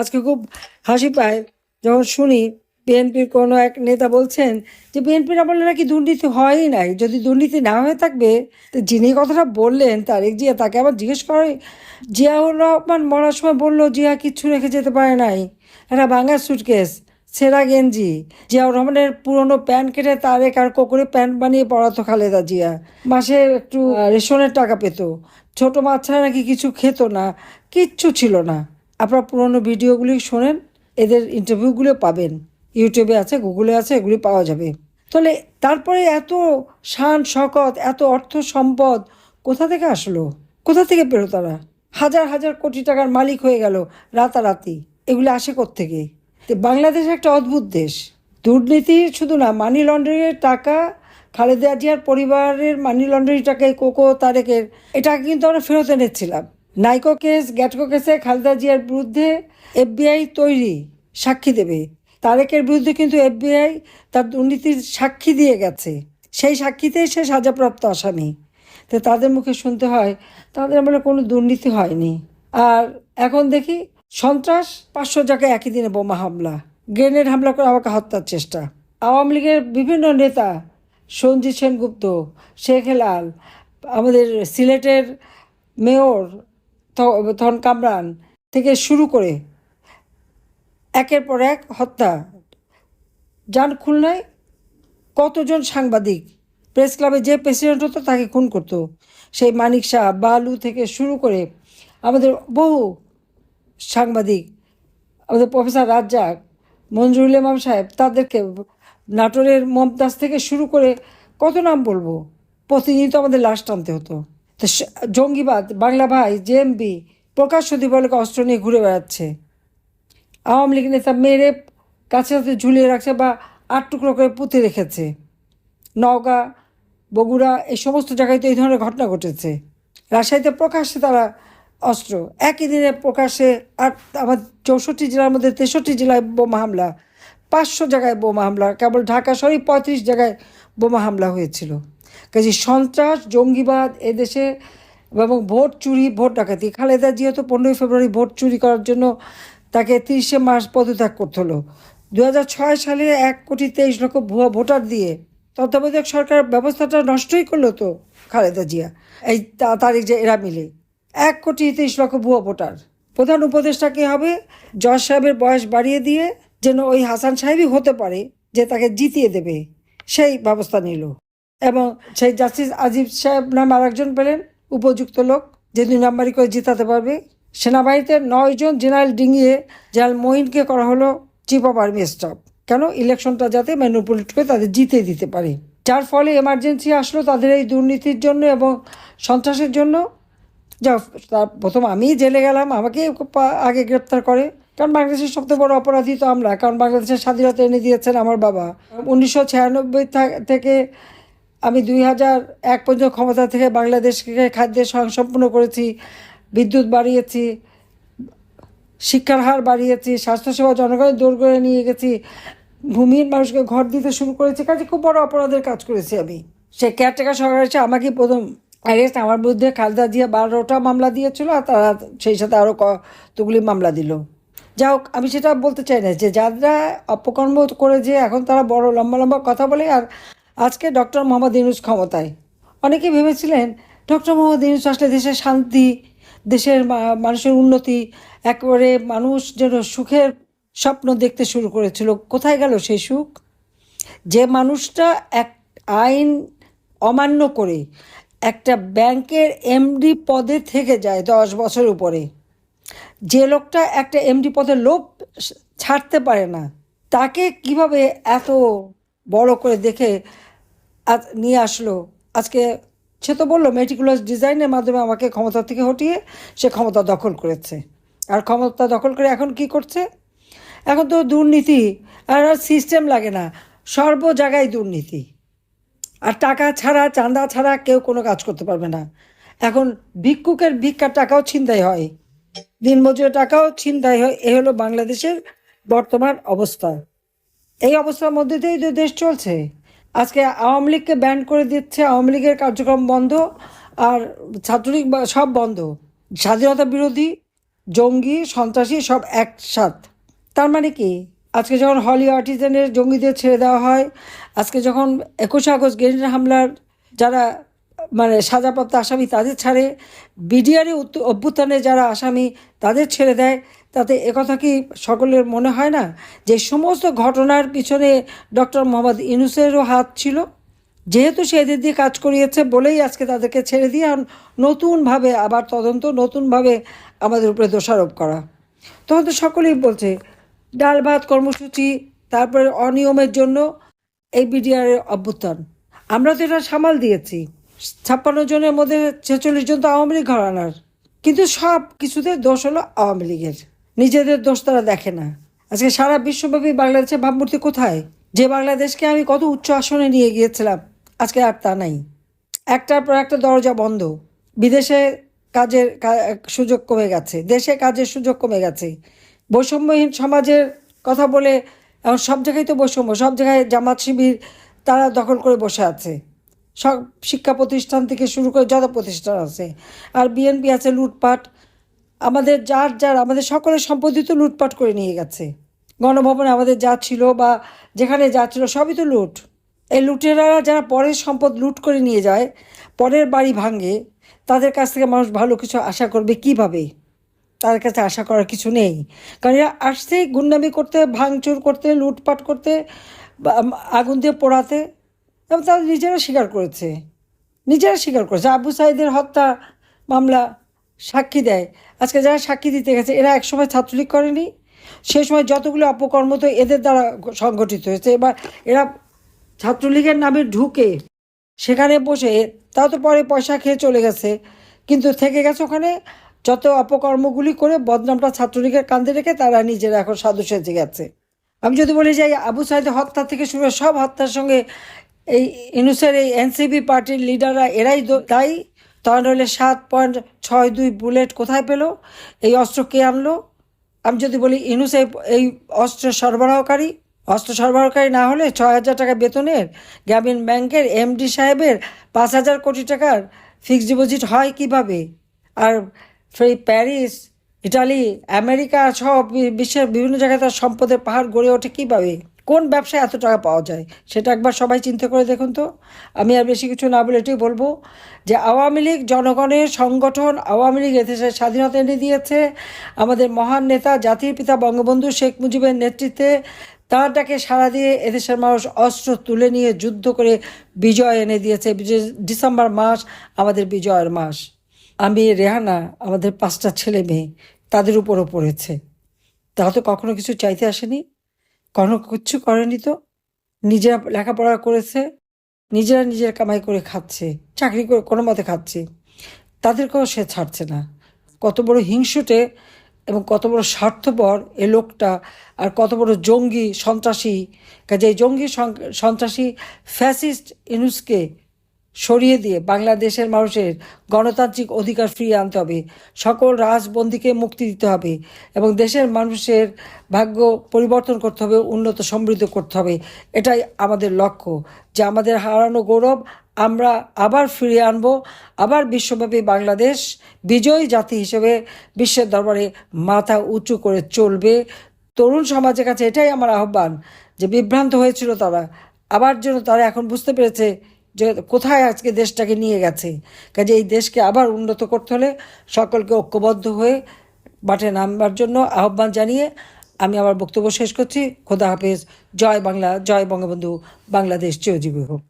আজকে খুব হাসি পায় যখন শুনি বিএনপির কোনো এক নেতা বলছেন যে বিএনপির আমলে নাকি দুর্নীতি হয়ই নাই, যদি দুর্নীতি না হয়ে থাকবে তো যিনি কথাটা বললেন তারেক জিয়া, তাকে আবার জিজ্ঞেস করে জিয়াউর রহমান মরার সময় বললো জিয়া কিচ্ছু রেখে যেতে পারে নাই, একটা ভাঙা সুটকেস, ছেঁড়া গেঞ্জি, জিয়াউর রহমানের পুরনো প্যান্ট কেটে তারেক আর কোকরে প্যান্ট বানিয়ে পড়াতো খালেদা জিয়া, মাসে একটু রেশনের টাকা পেত, ছোট মাছ ছাড়া নাকি কিছু খেত না, কিচ্ছু ছিল না। আপনারা পুরনো ভিডিওগুলি শোনেন, এদের ইন্টারভিউগুলো পাবেন, ইউটিউবে আছে, গুগলে আছে, এগুলি পাওয়া যাবে। তাহলে তারপরে এত শান শকত, এত অর্থ সম্পদ কোথা থেকে আসলো, কোথা থেকে পেলো তারা? হাজার হাজার কোটি টাকার মালিক হয়ে গেল রাতারাতি। এগুলো আসে কোত্থেকে? তো বাংলাদেশ একটা অদ্ভুত দেশ। দুর্নীতি শুধু না, মানি লন্ডারিংয়ের টাকা, খালেদা জিয়ার পরিবারের মানি লন্ডারিং টাকা, কোকো তারেকের, এটা কিন্তু আমরা ফেরত এনেছিলাম। নাইকো কেস, গ্যাটকো কেসে খালেদা জিয়ার বিরুদ্ধে এফবিআই তৈরি, সাক্ষী দেবে। তারেকের বিরুদ্ধে কিন্তু এফবিআই তার দুর্নীতির সাক্ষী দিয়ে গেছে, সেই সাক্ষীতেই সে সাজাপ্রাপ্ত আসামি। তো তাদের মুখে শুনতে হয় তাদের আমলে কোনো দুর্নীতি হয়নি। আর এখন দেখি সন্ত্রাস, 500 জায়গায় একই দিনে বোমা হামলা, গ্রেনেড হামলা করে আমাকে হত্যার চেষ্টা। আওয়ামী লীগের বিভিন্ন নেতা, সঞ্জিত সেনগুপ্ত, শেখ হেলাল, আমাদের সিলেটের মেয়র তখন কামরান থেকে শুরু করে একের পর এক হত্যা। যান খুলনায় কতজন সাংবাদিক, প্রেস ক্লাবে যে প্রেসিডেন্ট হতো তাকে খুন করতো, সেই মানিক শাহ, বালু থেকে শুরু করে আমাদের বহু সাংবাদিক, আমাদের প্রফেসর রাজ্জাক, মঞ্জুরুল ইমাম সাহেব, তাদেরকে, নাটোরের মমতাজ থেকে শুরু করে কত নাম বলবো, প্রতিনিয়ত আমাদের লাশ টানতে হতো। তো জঙ্গিবাদ, বাংলা ভাই, জেএমবি প্রকাশ্য দিবালোকে অস্ত্র নিয়ে ঘুরে বেড়াচ্ছে। আওয়ামী লীগ নেতা মেরে কাছে সাথে ঝুলিয়ে রাখছে বা 8 টুকরো করে পুঁতে রেখেছে। নওগাঁ, বগুড়া, এই সমস্ত জায়গায় তো এই ধরনের ঘটনা ঘটেছে। রাজশাহীতে প্রকাশ্যে তারা অস্ত্র, একই দিনে প্রকাশ্যে, আর আমার 64 জেলার মধ্যে 63 জেলায় বোমা হামলা, 500 জায়গায় বোমা হামলা, কেবল ঢাকা শহরে 35 জায়গায় বোমা হামলা হয়েছিল। কাজে সন্ত্রাস, জঙ্গিবাদ এদেশে, এবং ভোট চুরি, ভোট ডাকাতি। খালেদা জিয়া তো 15ই ফেব্রুয়ারি ভোট চুরি করার জন্য তাকে 30শে মার্চ পদত্যাগ করতে হলো। 2006 সালে 1,23,00,000 ভুয়া ভোটার দিয়ে তত্ত্বাবধায়ক সরকার ব্যবস্থাটা নষ্টই করলো তো খালেদা জিয়া, এই তারিখ যে এরা মিলে 1,23,00,000 ভুয়া ভোটার। প্রধান উপদেষ্টা কী হবে? জজ সাহেবের বয়স বাড়িয়ে দিয়ে যেন ওই হাসান সাহেবই হতে পারে যে তাকে জিতিয়ে দেবে, সেই ব্যবস্থা নিল। এবং সেই জাস্টিস আজিব সাহেব নাম আরেকজন পেলেন, উপযুক্ত লোক, যে 2 নাম্বারই করে জিতাতে পারবে। সেনাবাহিনীতে 9 জন জেনারেল ডিঙিয়ে জেনারেল মঈনকে করা হলো চিফ অফ আর্মি স্টাফ। কেন? ইলেকশনটা যাতে ম্যানিপুলেট করে তাদের জিতে দিতে পারে। যার ফলে এমার্জেন্সি আসলো তাদের এই দুর্নীতির জন্য এবং সন্ত্রাসের জন্য। যা তার প্রথম আমি জেলে গেলাম, আমাকে আগে গ্রেপ্তার করে, কারণ বাংলাদেশের সবচেয়ে বড় অপরাধী তো আমরা, কারণ বাংলাদেশের স্বাধীনতা এনে দিয়েছেন আমার বাবা। 1996 থেকে আমি 2001 পর্যন্ত ক্ষমতা থেকে বাংলাদেশকে খাদ্যের স্বয়ংসম্পূর্ণ করেছি, বিদ্যুৎ বাড়িয়েছি, শিক্ষার হার বাড়িয়েছি, স্বাস্থ্যসেবা জনগণের দৌড় করে নিয়ে গেছি, ভূমিহীন মানুষকে ঘর দিতে শুরু করেছি। কাজে খুব বড় অপরাধের কাজ করেছি আমি। সে কেয়ারটেকার সরকার এসে আমাকেই প্রথম অ্যারেস্ট, আমার বিরুদ্ধে খালেদা জিয়া 12টা মামলা দিয়েছিল, আর তারা সেই সাথে আরও কতগুলি মামলা দিল। যাই হোক, আমি সেটা বলতে চাই না যে যারা অপকর্ম করে যে এখন তারা বড় লম্বা লম্বা কথা বলে। আর আজকে ডক্টর মোহাম্মদ ইউনূস ক্ষমতায়, অনেকে ভেবেছিলেন ডক্টর মোহাম্মদ ইউনূস আসলে দেশের শান্তি, দেশের মানুষের উন্নতি, একেবারে মানুষ যেন সুখের স্বপ্ন দেখতে শুরু করেছিল। কোথায় গেল সেই সুখ? যে মানুষটা এক আইন অমান্য করে একটা ব্যাংকের এমডি পদে থেকে যায় 10 বছর উপরে, যে লোকটা একটা এমডি পদে লোভ ছাড়তে পারে না, তাকে কিভাবে এত বড় করে দেখে নিয়ে আসলো? আজকে সে তো বললো মেটিকুলাস ডিজাইনের মাধ্যমে আমাকে ক্ষমতা থেকে হটিয়ে সে ক্ষমতা দখল করেছে। আর ক্ষমতা দখল করে এখন কি করছে? এখন তো দুর্নীতি আর সিস্টেম লাগে না, সর্ব জায়গায় দুর্নীতি। আর টাকা ছাড়া, চাঁদা ছাড়া কেউ কোনো কাজ করতে পারবে না। এখন ভিক্ষুকের ভিক্ষার টাকাও ছিনতাই হয়, দিনমজুরের টাকাও ছিনতাই হয়। এ হলো বাংলাদেশের বর্তমান অবস্থা। এই অবস্থার মধ্যে দিয়েই তো দেশ চলছে। আজকে আওয়ামী লীগকে ব্যান করে দিচ্ছে, আওয়ামী লীগের কার্যক্রম বন্ধ, আর ছাত্রলীগ সব বন্ধ। স্বাধীনতা বিরোধী, জঙ্গি সন্ত্রাসী সব একসাথ। তার মানে কি, আজকে যখন হলি আর্টিজানের জঙ্গিদের ছেড়ে দেওয়া হয়, আজকে যখন 21 আগস্ট গ্রেনেড হামলার যারা মানে সাজাপ্রাপ্ত আসামি তাদের ছাড়ে, বিডিআর অভ্যুত্থানে যারা আসামি তাদের ছেড়ে দেয়, তাতে একথা কি সকলের মনে হয় না যে সমস্ত ঘটনার পিছনে ডক্টর মোহাম্মদ ইউনূসেরও হাত ছিল? যেহেতু সে এদের দিয়ে কাজ করিয়েছে বলেই আজকে তাদেরকে ছেড়ে দিয়ে নতুনভাবে আবার তদন্ত, নতুনভাবে আমাদের উপরে দোষারোপ করা। তখন তো সকলেই বলছে ডাল ভাত কর্মসূচি, তারপরে অনিয়মের জন্য এই বিডিআরের অভ্যুত্থান। আমরা তো এটা সামাল দিয়েছি। 56 জনের মধ্যে 46 জন তো আওয়ামী লীগ ঘরানার, কিন্তু সব কিছুতে দোষ হলো আওয়ামী লীগের। নিজেদের দোষ তারা দেখে না। আজকে সারা বিশ্বব্যাপী বাংলাদেশের ভাবমূর্তি কোথায়? যে বাংলাদেশকে আমি কত উচ্চ আসনে নিয়ে গিয়েছিলাম, আজকে আর তা নাই। একটার পর একটা দরজা বন্ধ। বিদেশে কাজের সুযোগ কমে গেছে, দেশে কাজের সুযোগ কমে গেছে। বৈষম্যহীন সমাজের কথা বলে এখন সব জায়গায় তো বৈষম্য, সব জায়গায় জামাত শিবির তারা দখল করে বসে আছে। সব শিক্ষা প্রতিষ্ঠান থেকে শুরু করে যত প্রতিষ্ঠান আছে। আর বিএনপি আছে লুটপাট। আমাদের আমাদের সকলের সম্পত্তি তো লুটপাট করে নিয়ে গেছে। গণভবনে আমাদের যা ছিল বা যেখানে যা ছিল সবই তো লুট। এই লুটেরা যারা পরের সম্পদ লুট করে নিয়ে যায়, পরের বাড়ি ভাঙে, তাদের কাছ থেকে মানুষ ভালো কিছু আশা করবে কিভাবে? তাদের কাছে আশা করার কিছু নেই। কারণ এরা আসছে গুন্ডামি করতে, ভাঙচুর করতে, লুটপাট করতে, আগুন দিয়ে পোড়াতে, এবং তারা নিজেরা স্বীকার করেছে। আবু সাইদের হত্যা মামলা সাক্ষী দেয়। আজকে যারা সাক্ষী দিতে গেছে এরা একসময় ছাত্রলীগ করেনি। সে সময় যতগুলো অপকর্ম তো এদের দ্বারা সংগঠিত হয়েছে। এবার এরা ছাত্রলীগের নামে ঢুকে সেখানে বসে, তাও তো পরে পয়সা খেয়ে চলে গেছে, কিন্তু থেকে গেছে ওখানে যত অপকর্মগুলি করে বদনামটা ছাত্রলীগের কাঁধে রেখে তারা নিজেরা এখন সাধু সেজে গেছে। আমি যদি বলি যে আবু সাইদের হত্যা থেকে শুরু সব হত্যার সঙ্গে এই ইউনূসের এই এনসিপি পার্টির লিডাররা এরাই দায়ী, তখন হলে 7.62 বুলেট কোথায় পেল? এই অস্ত্র কে আনলো? আমি যদি বলি ইউনূস এই অস্ত্র সরবরাহকারী না হলে 6,000 টাকা বেতনের গ্রামীণ ব্যাংকের এমডি সাহেবের 5,000 কোটি টাকার ফিক্সড ডিপোজিট হয় কিভাবে? আর প্যারিস, ইটালি, আমেরিকা সহ বিশ্বের বিভিন্ন জায়গায় তার সম্পদের পাহাড় গড়ে ওঠে কীভাবে? কোন ব্যবসায় এত টাকা পাওয়া যায় সেটা একবার সবাই চিন্তা করে দেখুন তো। আমি আর বেশি কিছু না বলে এটাই বলবো যে আওয়ামী লীগ জনগণের সংগঠন। আওয়ামী লীগ এদেশের স্বাধীনতা এনে দিয়েছে। আমাদের মহান নেতা জাতির পিতা বঙ্গবন্ধু শেখ মুজিবের নেতৃত্বে তার ডাকে সাড়া দিয়ে এদেশের মানুষ অস্ত্র তুলে নিয়ে যুদ্ধ করে বিজয় এনে দিয়েছে। ডিসেম্বর মাস আমাদের বিজয়ের মাস। আমি, রেহানা, আমাদের 5টা ছেলে মেয়ে তাদের উপরও পড়েছে। তারা তো কখনো কিছু চাইতে আসেনি, কখনো কিচ্ছু করেনি। তো নিজেরা লেখাপড়া করেছে, নিজেরা নিজের কামাই করে খাচ্ছে, চাকরি করে কোনো মতে খাচ্ছে, তাদেরকেও সে ছাড়ছে না। কত বড় হিংসুটে এবং কত বড় স্বার্থপর এ লোকটা, আর কত বড় জঙ্গি সন্ত্রাসী। কাজে এই জঙ্গি সন্ত্রাসী ফ্যাসিস্ট ইউনূসকে সরিয়ে দিয়ে বাংলাদেশের মানুষের গণতান্ত্রিক অধিকার ফিরিয়ে আনতে হবে। সকল রাজবন্দীকে মুক্তি দিতে হবে এবং দেশের মানুষের ভাগ্য পরিবর্তন করতে হবে, উন্নত সমৃদ্ধ করতে হবে। এটাই আমাদের লক্ষ্য, যে আমাদের হারানো গৌরব আমরা আবার ফিরিয়ে আনবো। আবার বিশ্বব্যাপী বাংলাদেশ বিজয়ী জাতি হিসেবে বিশ্বের দরবারে মাথা উঁচু করে চলবে। তরুণ সমাজের কাছে এটাই আমার আহ্বান, যে বিভ্রান্ত হয়েছিল তারা, আবার যেন তারা এখন বুঝতে পেরেছে যে কোথায় আজকে দেশটাকে নিয়ে গেছে। কাজে এই দেশকে আবার উন্নত করতে হলে সকলকে ঐক্যবদ্ধ হয়ে মাঠে নামবার জন্য আহ্বান জানিয়ে আমি আমার বক্তব্য শেষ করছি। খোদা হাফেজ। জয় বাংলা, জয় বঙ্গবন্ধু, বাংলাদেশ চিরজীবী হোক।